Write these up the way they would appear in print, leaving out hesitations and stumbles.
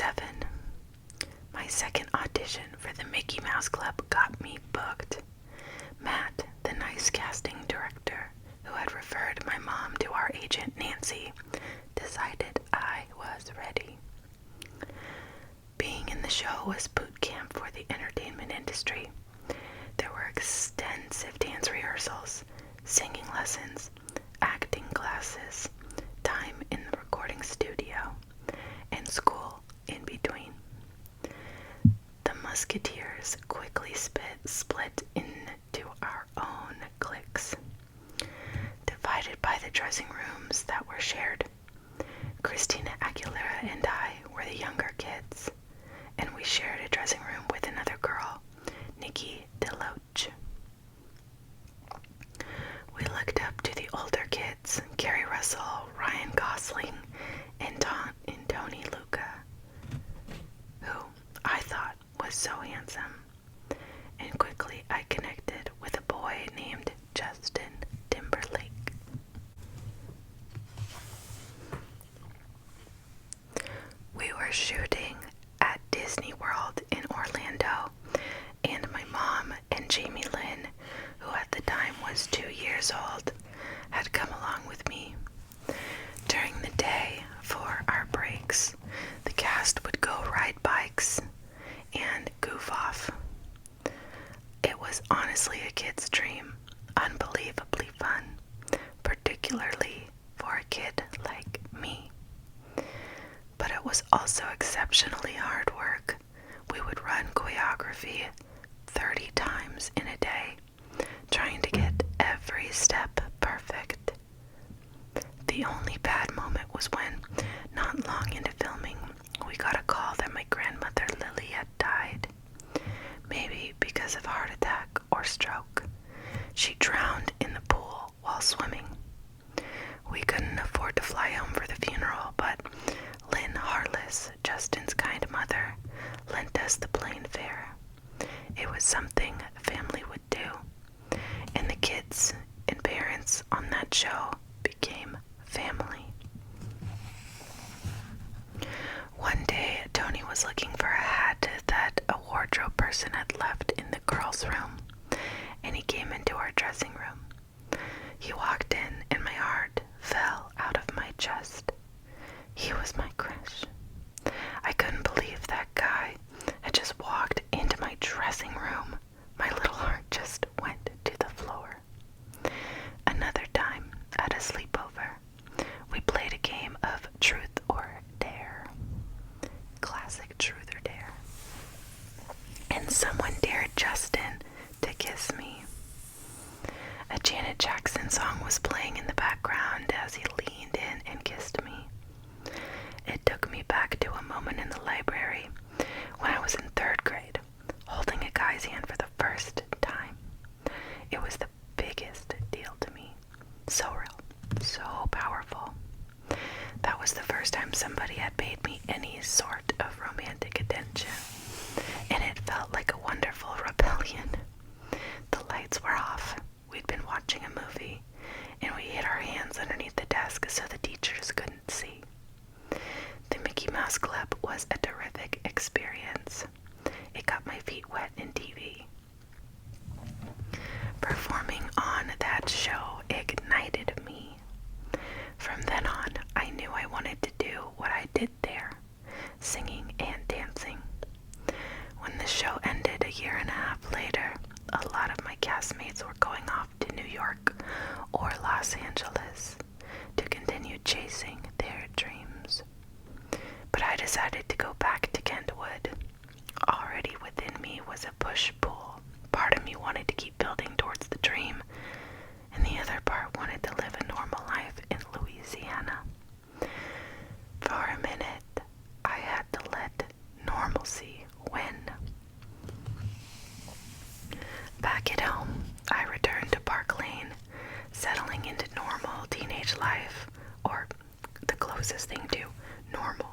7. My second audition for the Mickey Mouse Club got me booked. Matt, the nice casting director who had referred my mom to our agent Nancy, decided I was ready. Being in the show was boot camp for the entertainment industry. There were extensive dance rehearsals, singing lessons, acting classes, time in the recording studio, and school in between. The Musketeers quickly split into our own cliques, divided by the dressing rooms that were shared. Christina Aguilera and I were the younger kids, and we shared a dressing room with another girl, Nikki DeLoach. We looked up to the older kids, Carrie Russell, Ryan Gosling, and Tony Luca, who I thought was so handsome, and quickly I connected with a boy named Justin Timberlake. We were shooting at Disney World in Orlando, and my mom and Jamie Lynn, who at the time was 2 years old, had come along with me. During the day, for our breaks, the cast would go ride bikes and goof off. It was honestly a kid's dream, unbelievably fun, particularly for a kid like me. But it was also exceptionally hard work. We would run choreography 30 times in a day, trying to get every step perfect. The only bad moment was when, not long into filming, we got a call that my grandmother Lily had died. Maybe because of a heart attack or stroke. She drowned in the pool while swimming. We couldn't afford to fly home for the funeral, but Lynn Harless, Justin's kind mother, lent us the plane fare. It was something a family would do, and the kids and parents on that show became family. One day, Tony was looking for a hat that a wardrobe person had left in the girls' room, and he came into our dressing room. He walked in, and my heart fell out of my chest. He was my crush. I couldn't believe that guy had just walked into my dressing room. My little heart just went to the floor. Another time, at a sleepover, we played a game of Truth or Dare. Classic Truth or Dare. And someone dared Justin to kiss me. A Janet Jackson song was playing in the background as he leaned in and kissed me. It took me back to a moment in the library when I was in 3rd grade, holding a guy's hand for the first time. It was the biggest deal to me. So real, so powerful. That was the first time somebody had paid me any sort of romantic attention, and it felt like a wonderful rebellion. The lights were off. We'd been watching a movie, and we hid our hands underneath the desk so the teachers couldn't see. The Mickey Mouse Club was a terrific experience. It got my feet wet in TV. Performing on that show ignited me. From then on, I knew I wanted to do what I did there, singing and dancing. When the show ended a year and a half later, a lot of my castmates were going off to New York or Los Angeles to continue chasing their dreams. But I decided to go back to Kentwood. Already within me was a push-pull. Part of me wanted to keep building towards the dream, and the other part wanted to live a normal life in Louisiana. For a minute, I had to let normalcy win. Back at home, I returned to Park Lane, settling into normal teenage life, or the closest thing to normal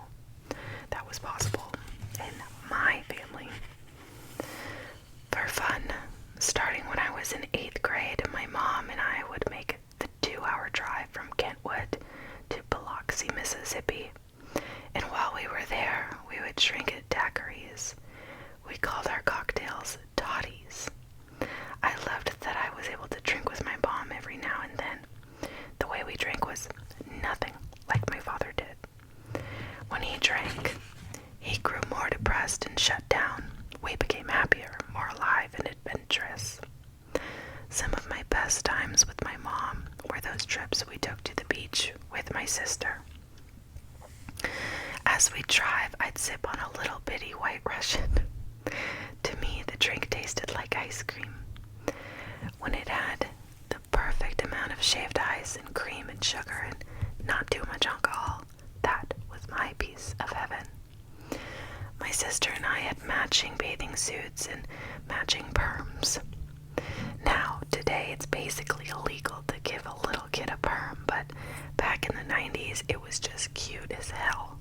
that was possible in my family. For fun, starting when I was in 8th grade, my mom and I would make the 2-hour drive from Kentwood to Biloxi, Mississippi. And while we were there, we would As we drive, I'd sip on a little bitty White Russian. To me, the drink tasted like ice cream. When it had the perfect amount of shaved ice and cream and sugar and not too much alcohol, that was my piece of heaven. My sister and I had matching bathing suits and matching perms. Now, today, it's basically illegal to give a little kid a perm, but back in the 90s, it was just cute as hell.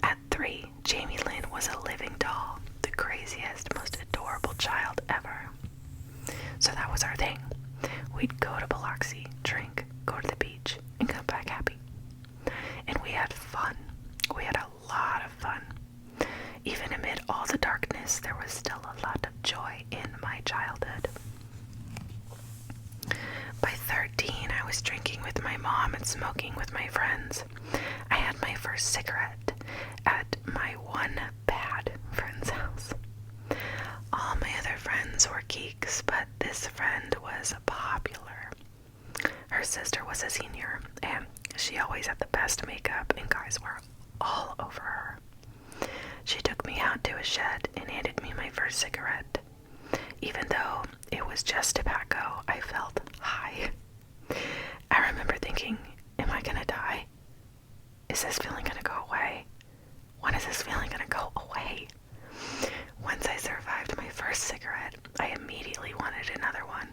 At 3, Jamie Lynn was a living doll, the craziest, most adorable child ever. So that was our thing. We'd go to Biloxi, drink, go to the beach, and come back happy. And we had fun. We had a lot of fun. Even amid all the darkness, there was still a lot of joy in my childhood. By 13, I was drinking with my mom and smoking with my friends. I had my first cigarette at my one bad friend's house. All my other friends were geeks, but this friend was popular. Her sister was a senior, and she always had the best makeup, and guys were all over her. She took me out to a shed and handed me my first cigarette. Even though it was just tobacco, I felt high. I remember thinking, am I gonna die? Is this feeling gonna go away? When is this feeling gonna go away? Once I survived my first cigarette, I immediately wanted another one.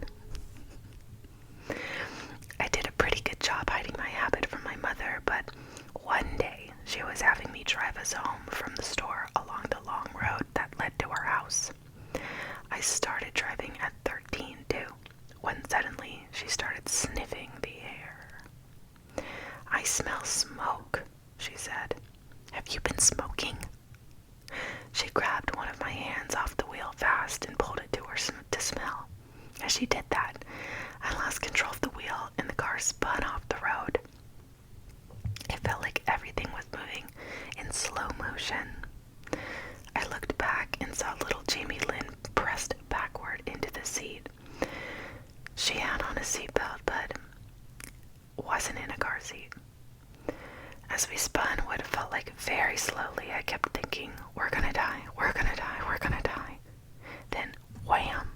I did a pretty good job hiding my habit from my mother, but one day she was having me drive us home from the store along the long road that led to our house. I started driving at 13 too, when suddenly she started sniffing the air. "I smell smoke," she said. "Have you been smoking?" She grabbed one of my hands off the wheel fast and pulled it to her to smell. As she did that, I lost control of the wheel and the car spun off the road. It felt like everything was moving in slow motion. I looked back and saw little Jamie Lynn pressed backward into the seat. She had on a seatbelt, but wasn't in a car seat. As we spun what felt like very slowly, I kept thinking, we're gonna die, we're gonna die, we're gonna die. Then, wham!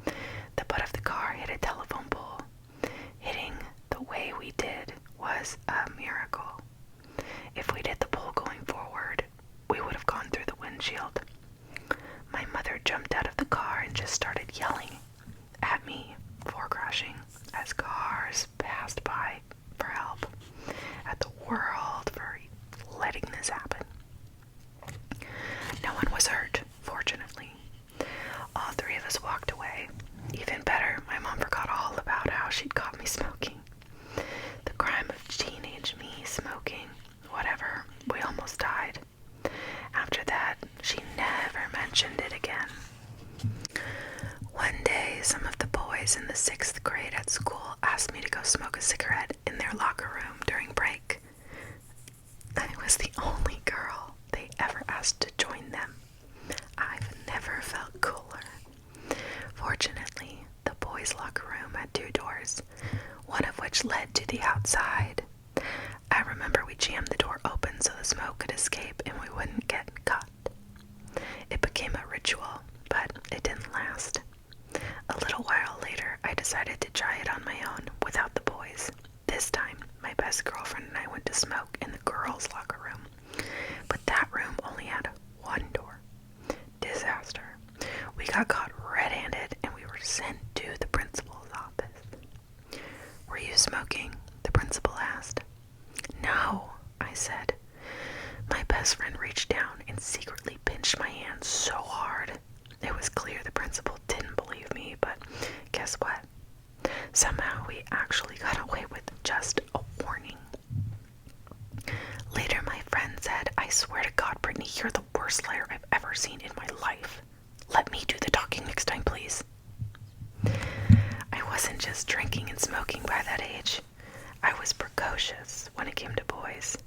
The butt of the car hit a telephone pole. Hitting the way we did was a miracle. If we'd hit the pole going forward, we would have gone through the windshield. My mother jumped out of the car and just started yelling at me for crashing as cars passed by for help, at the world for letting this happen. No one was hurt, fortunately. All 3 of us walked away. Even better, my mom forgot all about how she'd caught me smoking. The crime of teenage me smoking, whatever, we almost died. After that, she never mentioned it again. One day, some of the boys in the 6th grade at school asked me to go smoke a cigarette in their locker room during break. I was the only girl they ever asked to join them. I've never felt cooler. Fortunately, the boys' locker room had 2 doors, one of which led to the outside. I remember we jammed the door open so the smoke could escape and we wouldn't get caught. It became a ritual, but it didn't last. A little while later, I decided to try it on my own without the boys. This time, my best girlfriend and I went to smoke in the girls' locker room. But that room only had 1 door. Disaster. We got caught red-handed and we were sent to the principal's office. "Were you smoking?" the principal asked. "No," I said. My best friend reached down and secretly pinched my hand so hard. It was clear the principal didn't believe me, but guess what? Somehow we actually got away with just a warning. Later, my friend said, "I swear to God, Britney, you're the worst liar I've ever seen in my life. Let me do the talking next time, please." I wasn't just drinking and smoking by that age. I was precocious when it came to boys.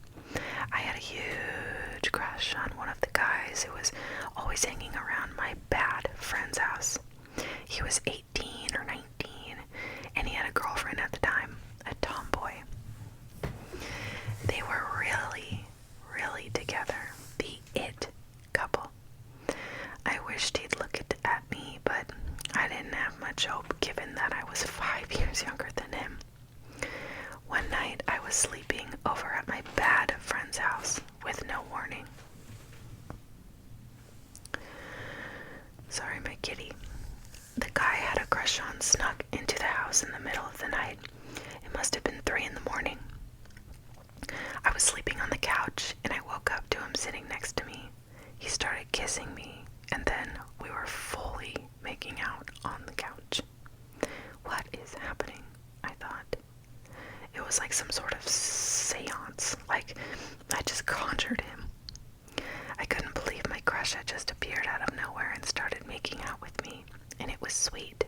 I had a huge crush on one of the guys who was always hanging around my bad friend's house. He was 18 or 19, and he had a girlfriend at the time, a tomboy. They were really, really house in the middle of the night. It must have been 3 in the morning. I was sleeping on the couch, and I woke up to him sitting next to me. He started kissing me, and then we were fully making out on the couch. What is happening? I thought. It was like some sort of seance, like I just conjured him. I couldn't believe my crush had just appeared out of nowhere and started making out with me, and it was sweet.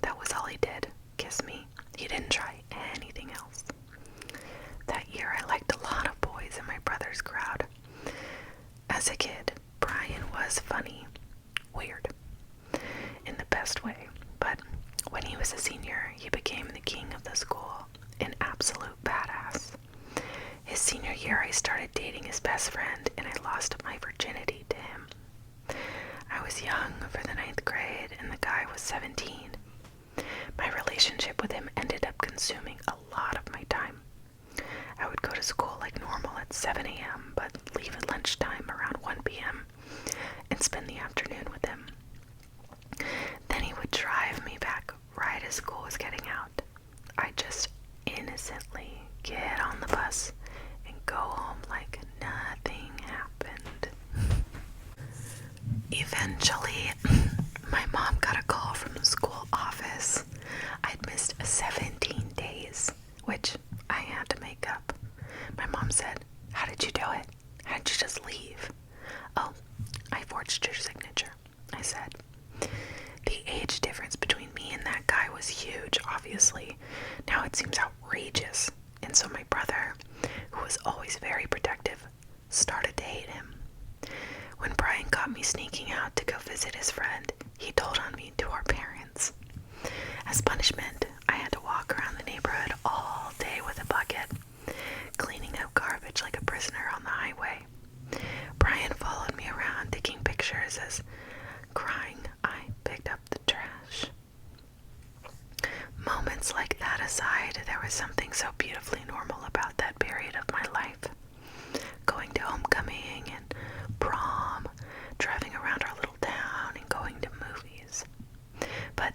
That was all he did, kiss me. He didn't try anything else. That year I liked a lot of boys in my brother's crowd. As a kid, Brian was funny, weird, in the best way, but when he was a senior, he became the king of the school, an absolute badass. His senior year, I started dating his best friend, and I lost my virginity to him. I was young for the 9th grade, and the guy was 17. My relationship with him ended up consuming a lot of my time. I would go to school like normal at 7 a.m., but leave at lunchtime around 1 p.m. and spend the afternoon with him. Then he would drive me back right as school was getting out. I'd just innocently get on the bus and go home like nothing happened. Eventually, my mom got a call from the school office. I'd missed 17 days, which I had to make up. My mom said, "How did you do it? How did you just leave?" "Oh, I forged your signature," I said. The age difference between me and that guy was huge, obviously. Now it seems outrageous. And so my brother, who was always very protective, started to hate him. When Brian caught me sneaking out to go visit his friend, he told on me to our parents. As punishment, I had to walk around the neighborhood all day with a bucket, cleaning up garbage like a prisoner on the highway. Brian followed me around, taking pictures as, crying, I picked up the trash. Moments like that aside, there was something so beautifully normal about that period of my life. Going to homecoming and prom, driving around our little town and going to movies. But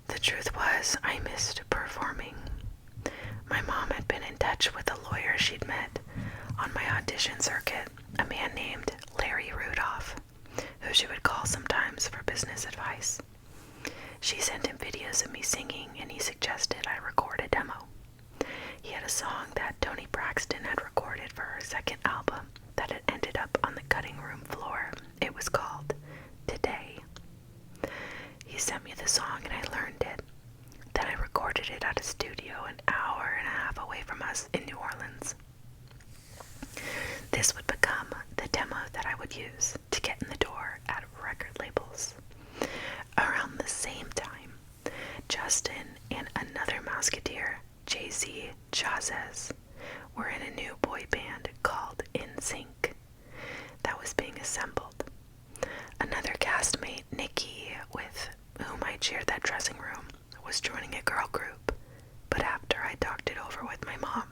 the truth was, I missed performing. My mom had been in touch with a lawyer she'd met on my audition circuit, a man named Larry Rudolph, who she would call sometimes for business advice. She sent him videos of me singing, and he suggested I record a demo. He had a song that Toni Braxton had recorded for her second album that had ended up on the cutting room floor. It was called Today. He sent me the song and I learned it. Then I recorded it at a studio an hour and a half away from us in New Orleans. This would become the demo that I would use to get in the door at record labels. Around the same time, Justin and another Musketeer, Jay-Z Chazes, were in a new boy band called NSYNC that was being assembled. Another castmate, Nikki, with whom I shared that dressing room, was joining a girl group, but after I talked it over with my mom,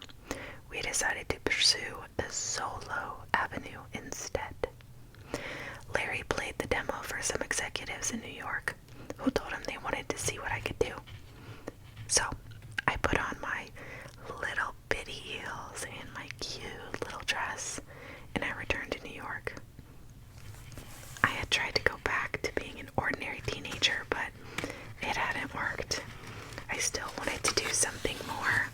we decided to pursue the solo avenue instead. Larry played the demo for some executives in New York who told him they wanted to see what I could do. So I put on my little bitty heels and my cute little dress, and I returned to New York. I had tried to go back to being an ordinary teenager, but it hadn't worked. I still wanted to do something more.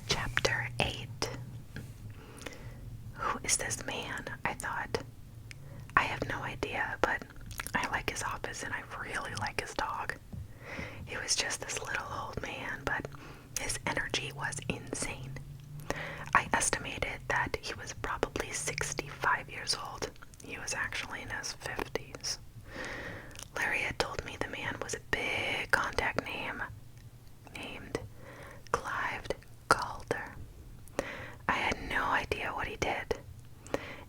Chapter 8. Who is this man? I thought. I have no idea, but I like his office and I really like his dog. He was just this little old man, but his energy was insane. I estimated that he was probably 65 years old. He was actually in his 50s. Larry had told me the man was a big contact name named Clive Calder. I had no idea what he did.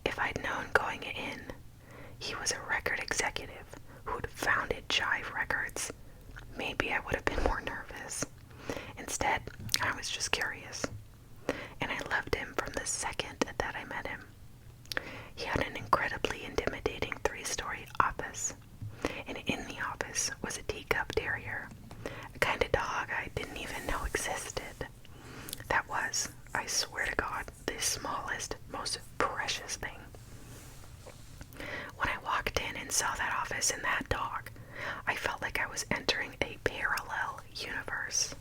If I'd known going in, he was a record executive who'd founded Jive Records, maybe I would have been more nervous. Instead, I was just curious, and I loved him from the second that I met him. He had an incredibly intimidating 3-story office, and in the office was a teacup swear to God, the smallest, most precious thing. When I walked in and saw that office and that dog, I felt like I was entering a parallel universe.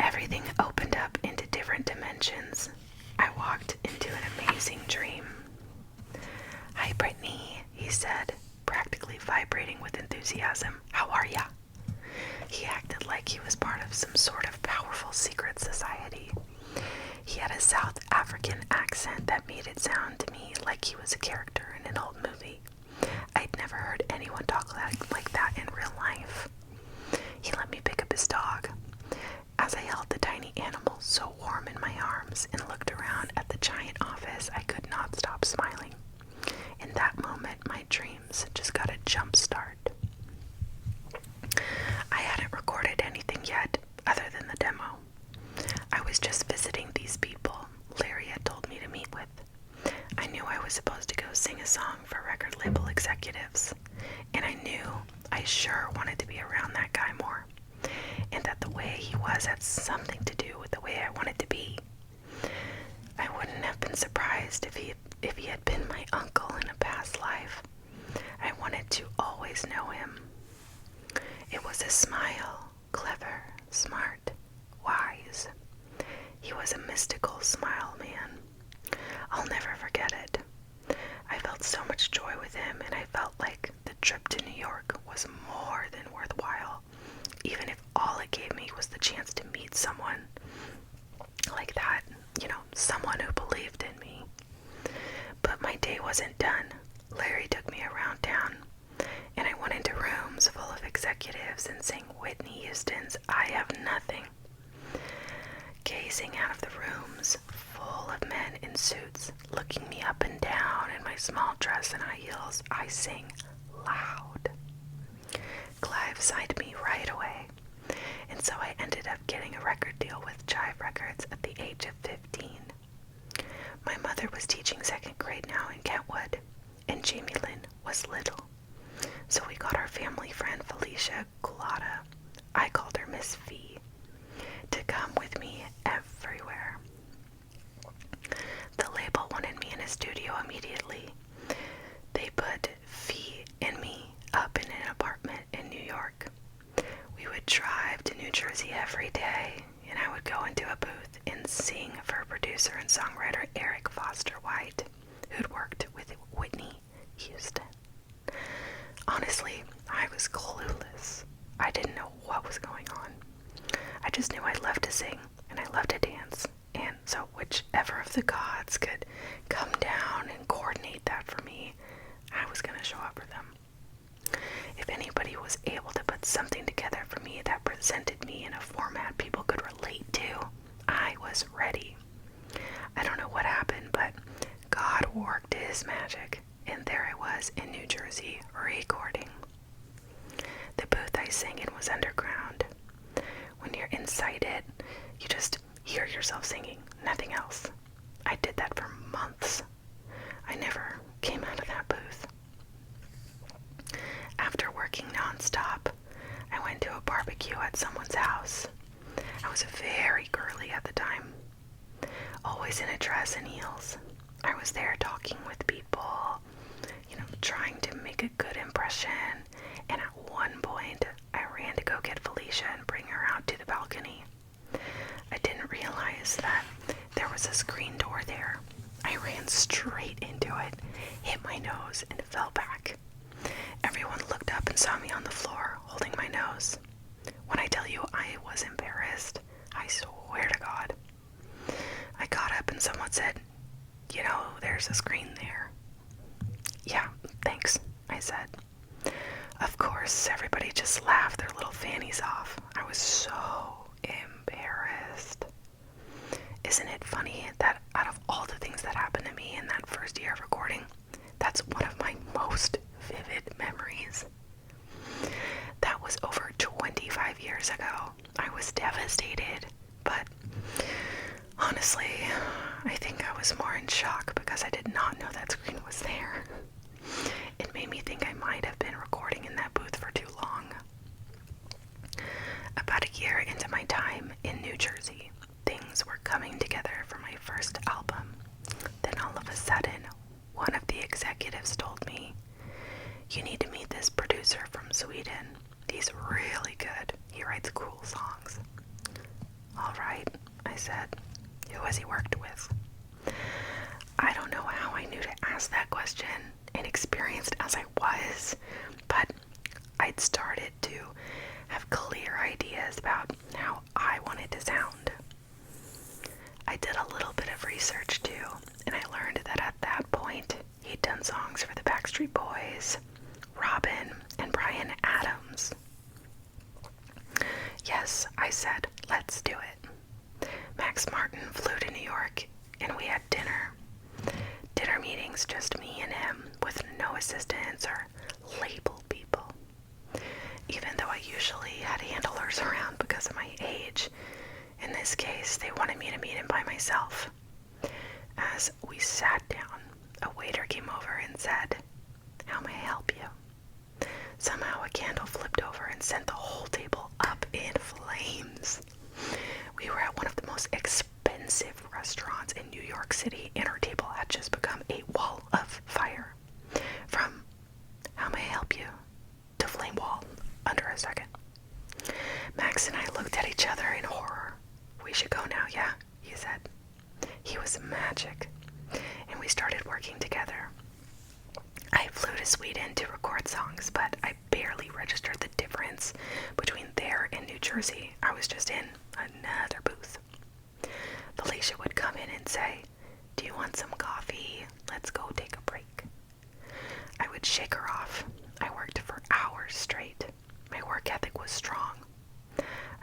Everything opened up into different dimensions. I walked into an amazing dream. "Hi, Britney," he said, practically vibrating with enthusiasm. "How are ya?" He acted like he was part of some sort of powerful secret society. He had a South African accent that made it sound to me like he was a character in an old movie. I'd never heard anyone talk like that in real life. He let me pick up his dog. As I held the tiny animal so warm in my arms and looked around at the giant office, I could not stop smiling. In that moment, my dreams just got a jump start. I hadn't recorded anything yet other than the demo. I was just visiting these people Larry had told me to meet with. I knew I was supposed to go sing a song for record label executives, and I knew I sure wanted to be around that guy more, and that the way he was had something to do with the way I wanted to be. I wouldn't have been surprised if he had been my uncle in a past life. I wanted to always know him. It was his smile, clever, smart, wise. He was a mystical smile man. I'll never forget it. I felt so much joy with him, and I felt like the trip to New York was more than worthwhile, even if all it gave me was the chance to meet someone like that, someone who believed in me. But my day wasn't done. Larry took me around town, and I went into rooms full of executives and sang Whitney Houston's "I Have Nothing." Gazing out of the rooms full of men in suits, looking me up and down in my small dress and high heels, I sang loud. Clive signed me right away, and so I ended up getting a record deal with Jive Records at the age of 15. My mother was teaching second grade now in Kentwood, and Jamie Lynn was little. So we got our family friend Felicia Culata, I called her Miss V, to come with me everywhere. The label wanted me in a studio immediately. They put V and me up in an apartment in New York. We would drive to New Jersey every day, and I would go into a booth and sing for producer and songwriter Eric Foster White, who'd worked with Whitney Houston. Honestly, I was clueless. I didn't know what was going on. I just knew I loved to sing, and I loved to dance, and so whichever of the gods could come down and coordinate that for me, I was going to show up for them. If anybody was able to put something together for me that presented me in a format people could relate to, I was ready. I don't know what happened, but God worked his magic, and there I was in New Jersey recording. The booth I sang in was underground. When you're inside it, you just hear yourself singing, nothing else. I did that for months. I never came out of that booth. After working nonstop, I went to a barbecue at someone's house. I was very girly at the time, always in a dress and heels. I was there talking with people, trying to make a good impression, and at one point, I ran to go get Felicia and bring her out to the balcony. I didn't realize that there was a screen door there. I ran straight into it, hit my nose, and fell back. Everyone looked up and saw me on the floor, holding my nose. When I tell you I was embarrassed, I swear to God. I got up and someone said, there's a screen there. Yeah, thanks, I said. Of course, everybody just laughed their little fannies off. I was so embarrassed. Isn't it funny that out of all the things that happened to me in that first year of recording, that's one of my most vivid memories. That was over 25 years ago. I was devastated, but honestly, I think I was more in shock because I did not know that screen was there. It made me think I might have been recording in that booth for too long. About a year into my time in New Jersey, things songs were coming together for my first album. Then all of a sudden, one of the executives told me, "You need to meet this producer from Sweden. He's really good. He writes cool songs." "All right," I said. "Who has he worked with?" I don't know how I knew to ask that question, inexperienced as I was, but I'd started to have clear ideas about how I wanted to sound. I did a little bit of research too, and I learned that at that point, he'd done songs for the Backstreet Boys, Robin, and Bryan Adams. "Yes," I said, "let's do it." Max Martin flew to New York, and we had dinner. Dinner meetings, just me and him, with no assistants or label people. Even though I usually had handlers around because of my age, in this case, they wanted me to meet him by myself. As we sat down, a waiter came over and said, "How may I help you?" Somehow a candle flipped over and sent the whole table up in flames. We were at one of the most expensive restaurants in New York City, and our table had just become a wall of fire. From "How may I help you?" to flame wall under a second. Max and I looked at each other in horror. "We should go now, yeah?" he said. He was magic, and we started working together. I flew to Sweden to record songs, but I barely registered the difference between there and New Jersey. I was just in another booth. Felicia would come in and say, "Do you want some coffee? Let's go take a break." I would shake her off. I worked for hours straight. My work ethic was strong.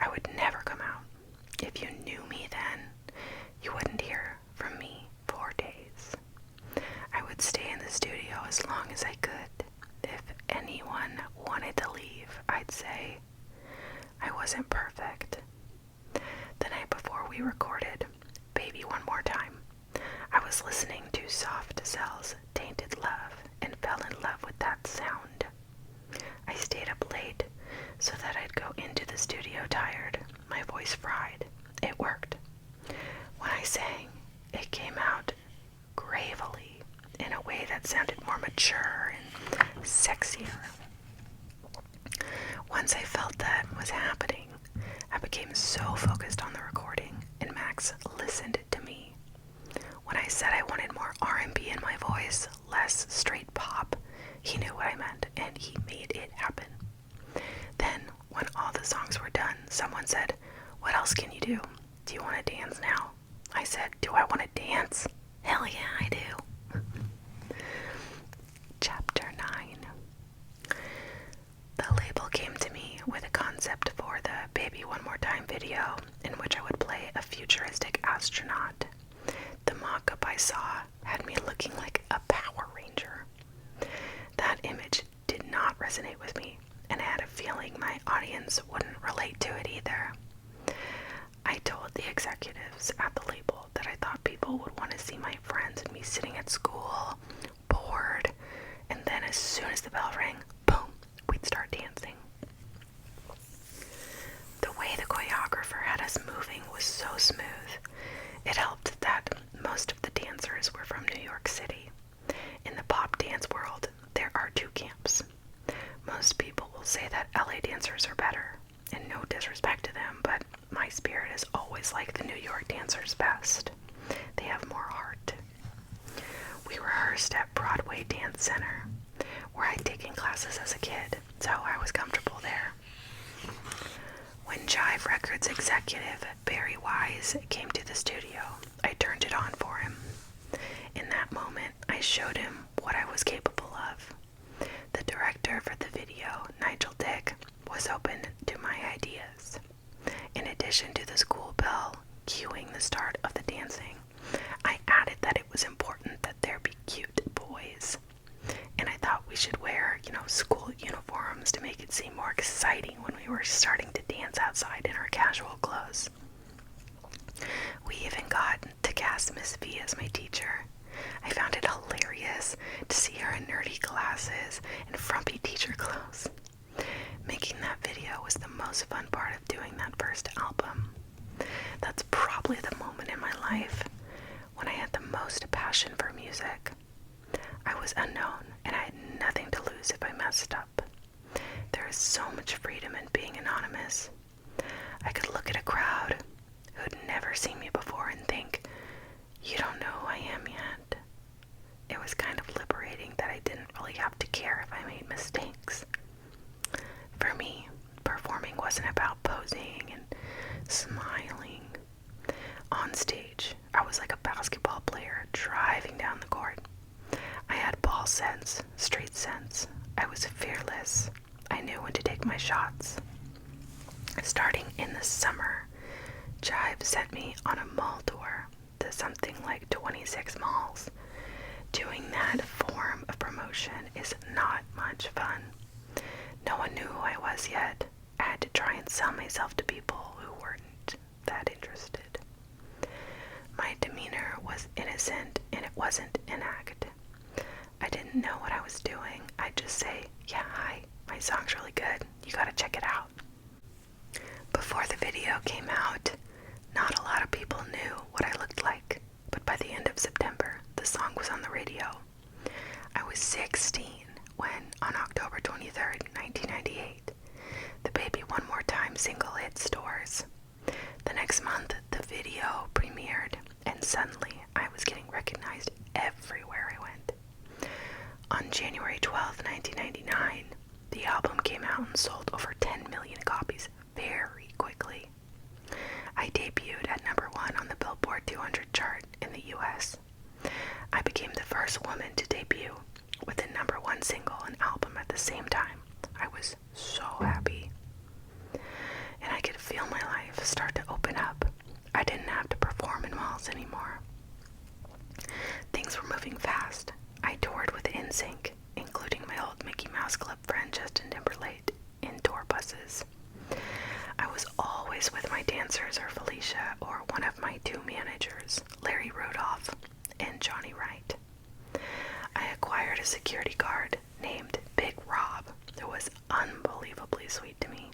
I would never come out. If you knew me then, you wouldn't hear from me for days. I would stay in the studio as long as I could. If anyone wanted to leave, I'd say I wasn't perfect. The night before we recorded Baby One More Time, I was listening to Soft Cell's Tainted Love and fell in love with that sound. I stayed up late so that I'd go into the studio tired, my voice fried. It worked. When I sang, it came out gravely in a way that sounded more mature and sexier. Once I felt that was happening, I became so focused on the recording, and Max listened to me. When I said I wanted more R&B in my voice, less straight pop, he knew what I meant, and he made it happen. Then, when all the songs were done, someone said, "What else can you do? Do you want to dance now?" I said, "Do I want to dance? Hell yeah, I do." Chapter 9. The label came to me with a concept for the Baby One More Time video, in which I would play a futuristic astronaut. The mock-up I saw had me looking like a Power Ranger. That image did not resonate with me, and I had a feeling my audience wouldn't relate to it either. I told the executives at the label that I thought people would want to see my friends and me sitting at school, bored, and then as soon as the bell rang, boom, we'd start dancing. The way the choreographer had us moving was so smooth. It helped that most of the dancers were from New York City. In the pop dance world, there are two camps. Most people will say that LA dancers are better, and no disrespect to them, but my spirit is always like the New York dancers best. They have more heart. We rehearsed at Broadway Dance Center, where I'd taken classes as a kid, so I was comfortable there. When Jive Records executive Barry Wise came to the studio, I turned it on for him. In that moment, I showed him what I was capable of. The director for the video, Nigel Dick, was open to my ideas. In addition to the school bell cueing the start of the dancing, I added that it was important that there be cute boys. And I thought we should wear, school uniforms to make it seem more exciting when we were starting to dance outside in our casual clothes. We even got to cast Miss V as my teacher. I found it hilarious to see her in nerdy glasses and frumpy teacher clothes. Making that video was the most fun part of doing that first album. That's probably probably the moment in my life when I had the most passion for music. I was unknown, and I had nothing to lose if I messed up. There is so much freedom in being anonymous. I could look at a crowd who'd never seen me before and think, "You don't know who I am yet." It was kind of liberating that I didn't really have to care if I made mistakes. For me, performing wasn't about posing and smiling. On stage, I was like a basketball player driving down the court. I had ball sense, street sense. I was fearless. I knew when to take my shots. Starting in the summer, Jive sent me on a mall tour to something like 26 malls. Doing that form of promotion is not much fun. No one knew who I was yet. I had to try and sell myself to people who weren't that interested. My demeanor was innocent, and it wasn't an act. I didn't know what I was doing. I'd just say, "Yeah, hi, my song's really good. You gotta check it out." Before the video came out, not a lot of people knew what I looked like, but by the end of September, the song was on the radio. I was 16 when, on October 23rd, 1998, the Baby One More Time single hit stores. The next month, the video premiered, and suddenly I was getting recognized everywhere I went. On January 12th, 1999, the album came out and sold over 10 million copies very quickly. I debuted at #1 on the Billboard 200 chart in the US. I became the first woman to debut with a #1 single and album at the same time. I was so happy. And I could feel my life start to open up. I didn't have to perform in malls anymore. Things were moving fast. I toured with NSYNC, including my old Mickey Mouse Club friend Justin Timberlake, in tour buses. I was always with my dancers or Felicia or one of my two managers, Larry Rudolph and Johnny Wright. I acquired a security guard named Big Rob, who was unbelievably sweet to me.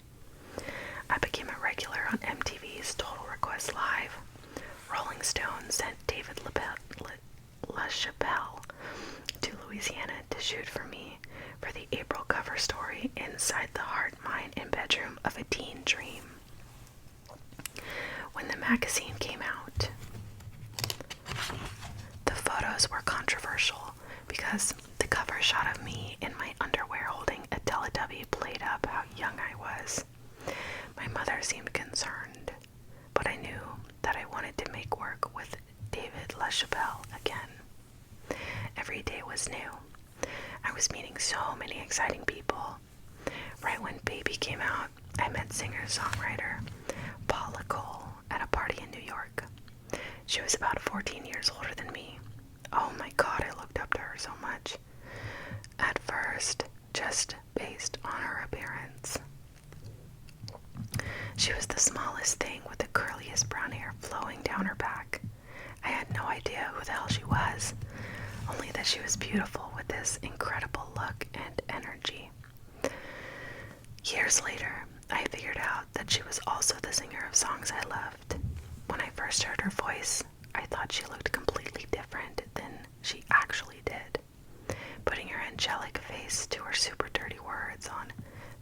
I became a regular on MTV's Total Request Live. Rolling Stone sent David LaChapelle to Louisiana to shoot for me for the April cover story Inside the Heart, Mind, and Bedroom of a Teen Dream. When the magazine came out, the photos were controversial because the cover shot of me in my underwear holding a Teletubby played up how young I was. My mother seemed concerned, but I knew that I wanted to make work with David LaChapelle again. Every day was new. I was meeting so many exciting people. Right when Baby came out, I met singer-songwriter Paula Cole at a party in New York. She was about 14 years older than me. Oh my God, I looked up to her so much. At first, just based on her appearance. She was the smallest thing with the curliest brown hair flowing down her back. I had no idea who the hell she was, only that she was beautiful with this incredible look and energy. Years later, I figured out that she was also the singer of songs I loved. When I first heard her voice, I thought she looked completely different than she actually did. Putting her angelic face to her super dirty words on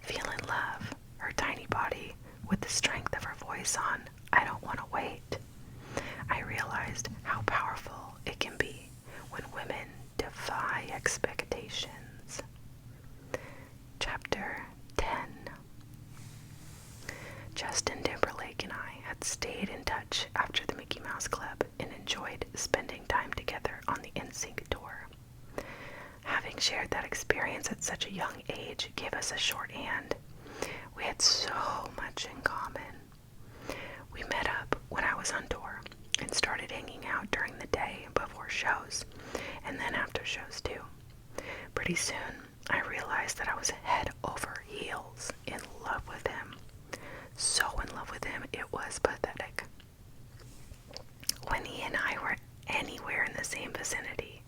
"Feel in Love," her tiny body with the strength of her voice on "I Don't Want to Wait," I realized how powerful it can be when women defy expectations. Chapter 10. Justin Timberlake and I had stayed in touch after the Mickey Mouse Club and enjoyed spending time together on the NSYNC tour. Having shared that experience at such a young age gave us a shorthand. We had so much in common. We met up when I was on tour and started hanging out during the day before shows, and then after shows too. Pretty soon, I realized that I was head over heels in love with him. So in love with him, it was pathetic. When he and I were anywhere in the same vicinity,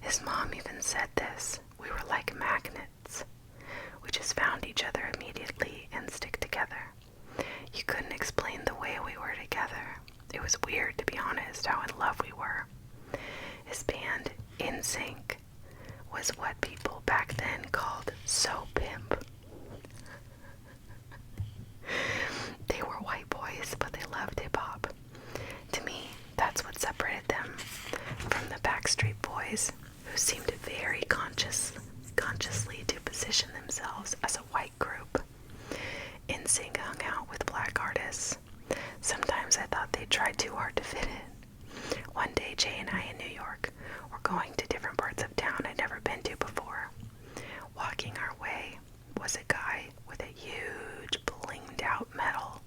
his mom even said this: we were like magnets. We just found each other immediately and stick together. You couldn't explain the way we were together. It was weird, to be honest, how in love we were. His band, NSYNC, was what people back then called so pimp. They were white boys, but they loved hip-hop. To me, that's what separated them from the Backstreet Boys, who seemed very consciously to position themselves as a white group. NSYNC hung out with black artists. Sometimes I thought they tried too hard to fit in. One day, Jay and I in New York were going to different parts of town I'd never been to before. Walking our way was a guy with a huge blinged out medal.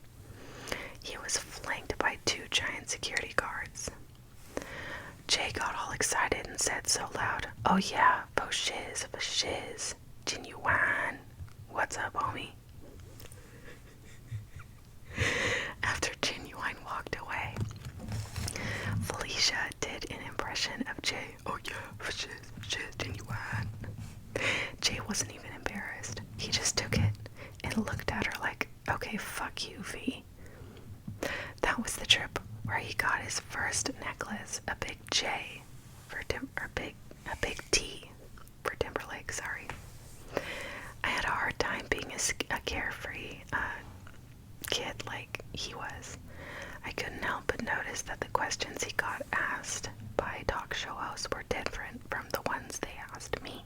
He was flanked by 2 giant security guards. Jay got all excited and said so loud, "Oh yeah, for shiz, genuine. What's up, homie?" After Genuine walked away, Felicia did an impression of Jay. "Oh yeah, for shiz, genuine." Jay wasn't even embarrassed. He just took it and looked at her like, "Okay, fuck you, V." That was the trip where he got his first necklace, a big J for a big T for Timberlake. Sorry, I had a hard time being a carefree kid like he was. I couldn't help but notice that the questions he got asked by talk show hosts were different from the ones they asked me.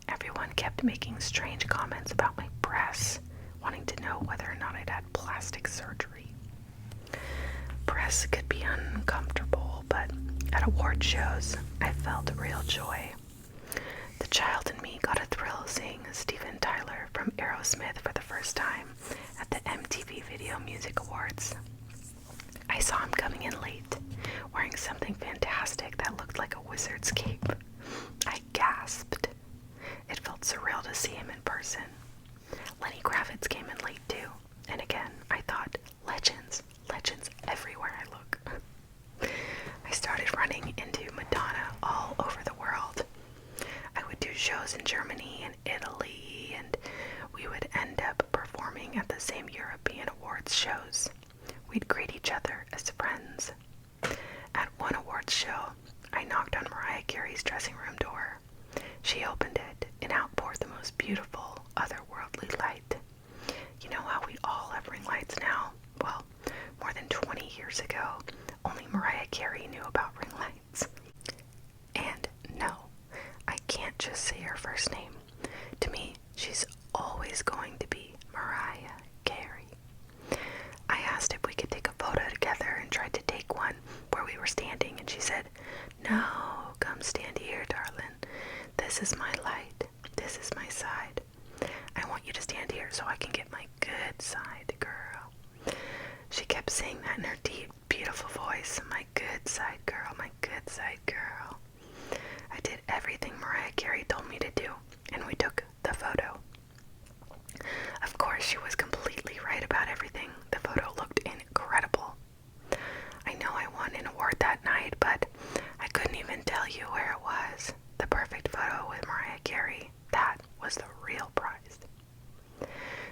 Everyone kept making strange comments about my breasts, wanting to know whether or not I'd had plastic surgery. Breasts could be uncomfortable, but at award shows, I felt real joy. The child in me got a thrill seeing Steven Tyler from Aerosmith for the first time at the MTV Video Music Awards. I saw him coming in late, wearing something fantastic that looked like a wizard's cape. I gasped. It felt surreal to see him in person. Lenny Kravitz came in late too, and again, I thought, legends everywhere I look. I started running into Madonna all over the world. I would do shows in Germany and Italy, and we would end up performing at the same European awards shows. We'd greet each other as friends. At one awards show, I knocked on Mariah Carey's dressing room door. She opened it and outpoured the most beautiful, otherworldly light. You know how we all have ring lights now? Well, more than 20 years ago, only Mariah Carey knew about ring lights. And no, I can't just say her first name. To me, she's always going to be Mariah Carey. I asked if we could take a photo together and tried to take one where we were standing, and she said, "No, come stand here, darling. This is my light. This is my side. I want you to stand here so I can get my good side, girl." She kept saying that in her deep, beautiful voice. "My good side, girl. My good side, girl." I did everything Mariah Carey told me to do, and we took the photo. Of course, she was completely right about everything. The photo looked incredible. I know I won an award that night, but I couldn't even tell you where it was. The perfect photo with Mariah Carey, that was the real prize.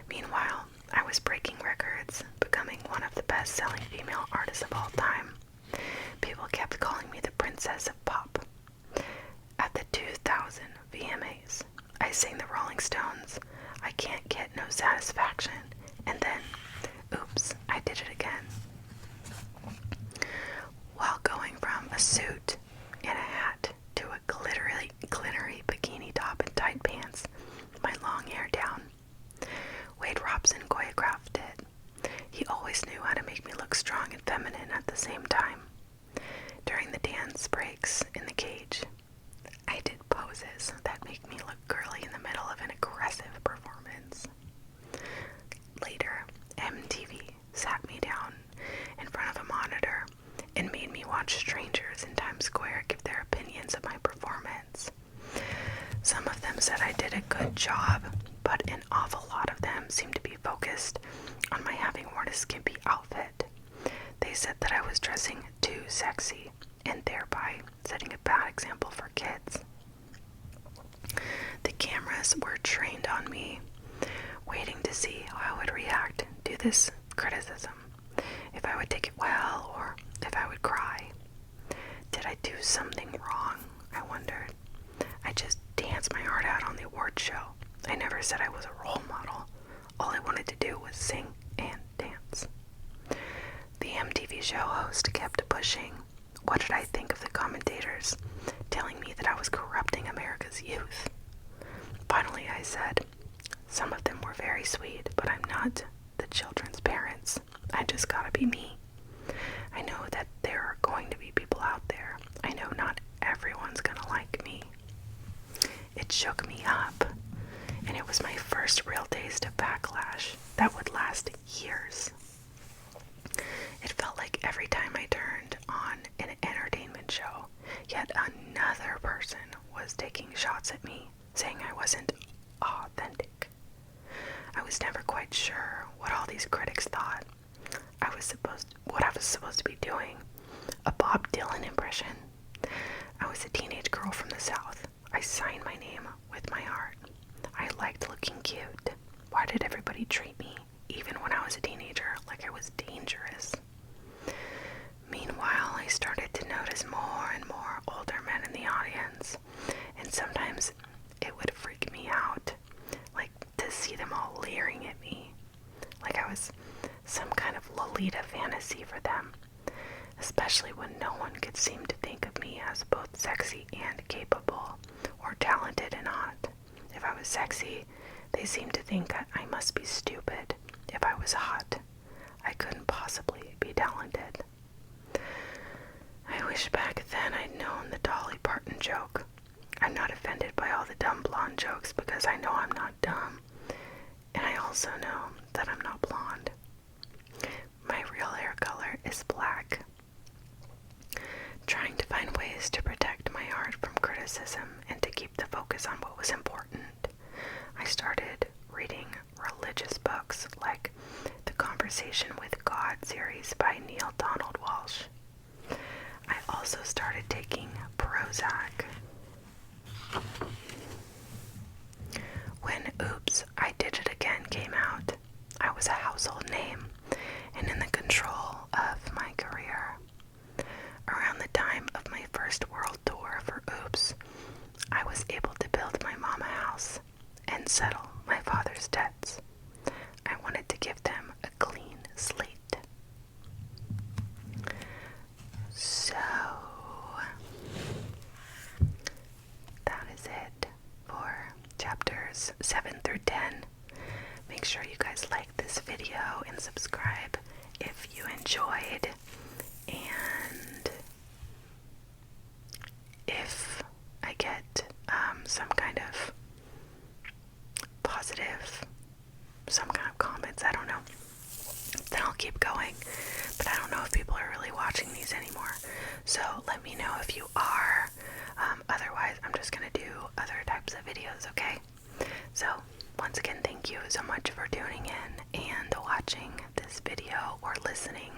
Meanwhile, I was breaking records, becoming one of the best-selling female artists of all time. People kept calling me the Princess of Pop. At the 2000 VMAs, I sang the Rolling Stones' "I Can't Get No Satisfaction," and then, oops, I did it again. While going from a suit and a hat to a glittery bikini top and tight pants, my long hair down. Wade Robson choreographed it. He always knew how to make me look strong and feminine at the same time. During the dance breaks in the cage, I did poses that make me look girly in the middle of an aggressive performance. Later, MTV sat me down in front of a monitor and made me watch strangers in Times Square give their opinions of my performance. Some of them said I did a good job, but an awful lot of them seemed to be focused on my having worn a skimpy outfit. They said that I was dressing too sexy, and thereby setting a bad example for kids. The cameras were trained on me, waiting to see how I would react to this criticism, if I would take it well something wrong? I wondered. I just danced my heart out on the award show. I never said I was a role model. All I wanted to do was sing and dance. The MTV show host kept pushing. What did I think of the commentators telling me that I was corrupting America's youth? Finally, I said, some of them were very sweet, but I'm not the children's parents. I just gotta be me. I know that there are going to be people out there. I know not everyone's gonna like me. It shook me up, and it was my first real taste of backlash that would last years. It felt like every time I turned on an entertainment show, yet another person was taking shots at me, saying I wasn't authentic. I was never quite sure what all these critics thought. What I was supposed to be doing. A Bob Dylan impression. I was a teenage girl from the South. I signed my name with my heart. I liked looking cute. Why did everybody treat me, even when I was a teenager, like I was dangerous? Meanwhile, I started to notice more and more older men in the audience, and sometimes it would freak me out, like to see them all leering at me, like I was some kind of Lolita fantasy for them, especially when no one could seem to think of me as both sexy and capable, or talented and hot. If I was sexy, they seemed to think I must be stupid. If I was hot, I couldn't possibly be talented. I wish back then I'd known the Dolly Parton joke. I'm not offended by all the dumb blonde jokes because I know I'm not dumb, and I also know that I'm not blonde. My real hair color is black. Trying to find ways to protect my heart from criticism and to keep the focus on what was important, I started reading religious books like the Conversation with God series by Neil Donald Walsh. I also started taking Prozac. When Oops, I Did It Again came out, I was a household name and in the control of my career. Around the time of my first world tour for Oops, I was able to build my mom a house and settle my father's debts. I wanted to give them a clean slate. So, that is it for chapters 7 through 10. Make sure you guys like this video and subscribe if you enjoyed. And if I get some kind of positive, some kind of comments, I don't know, then I'll keep going. But I don't know if people are really watching these anymore. So let me know if you are. Otherwise, I'm just going to do other types of videos, okay? So, once again, thank you so much for tuning in and watching this video or listening.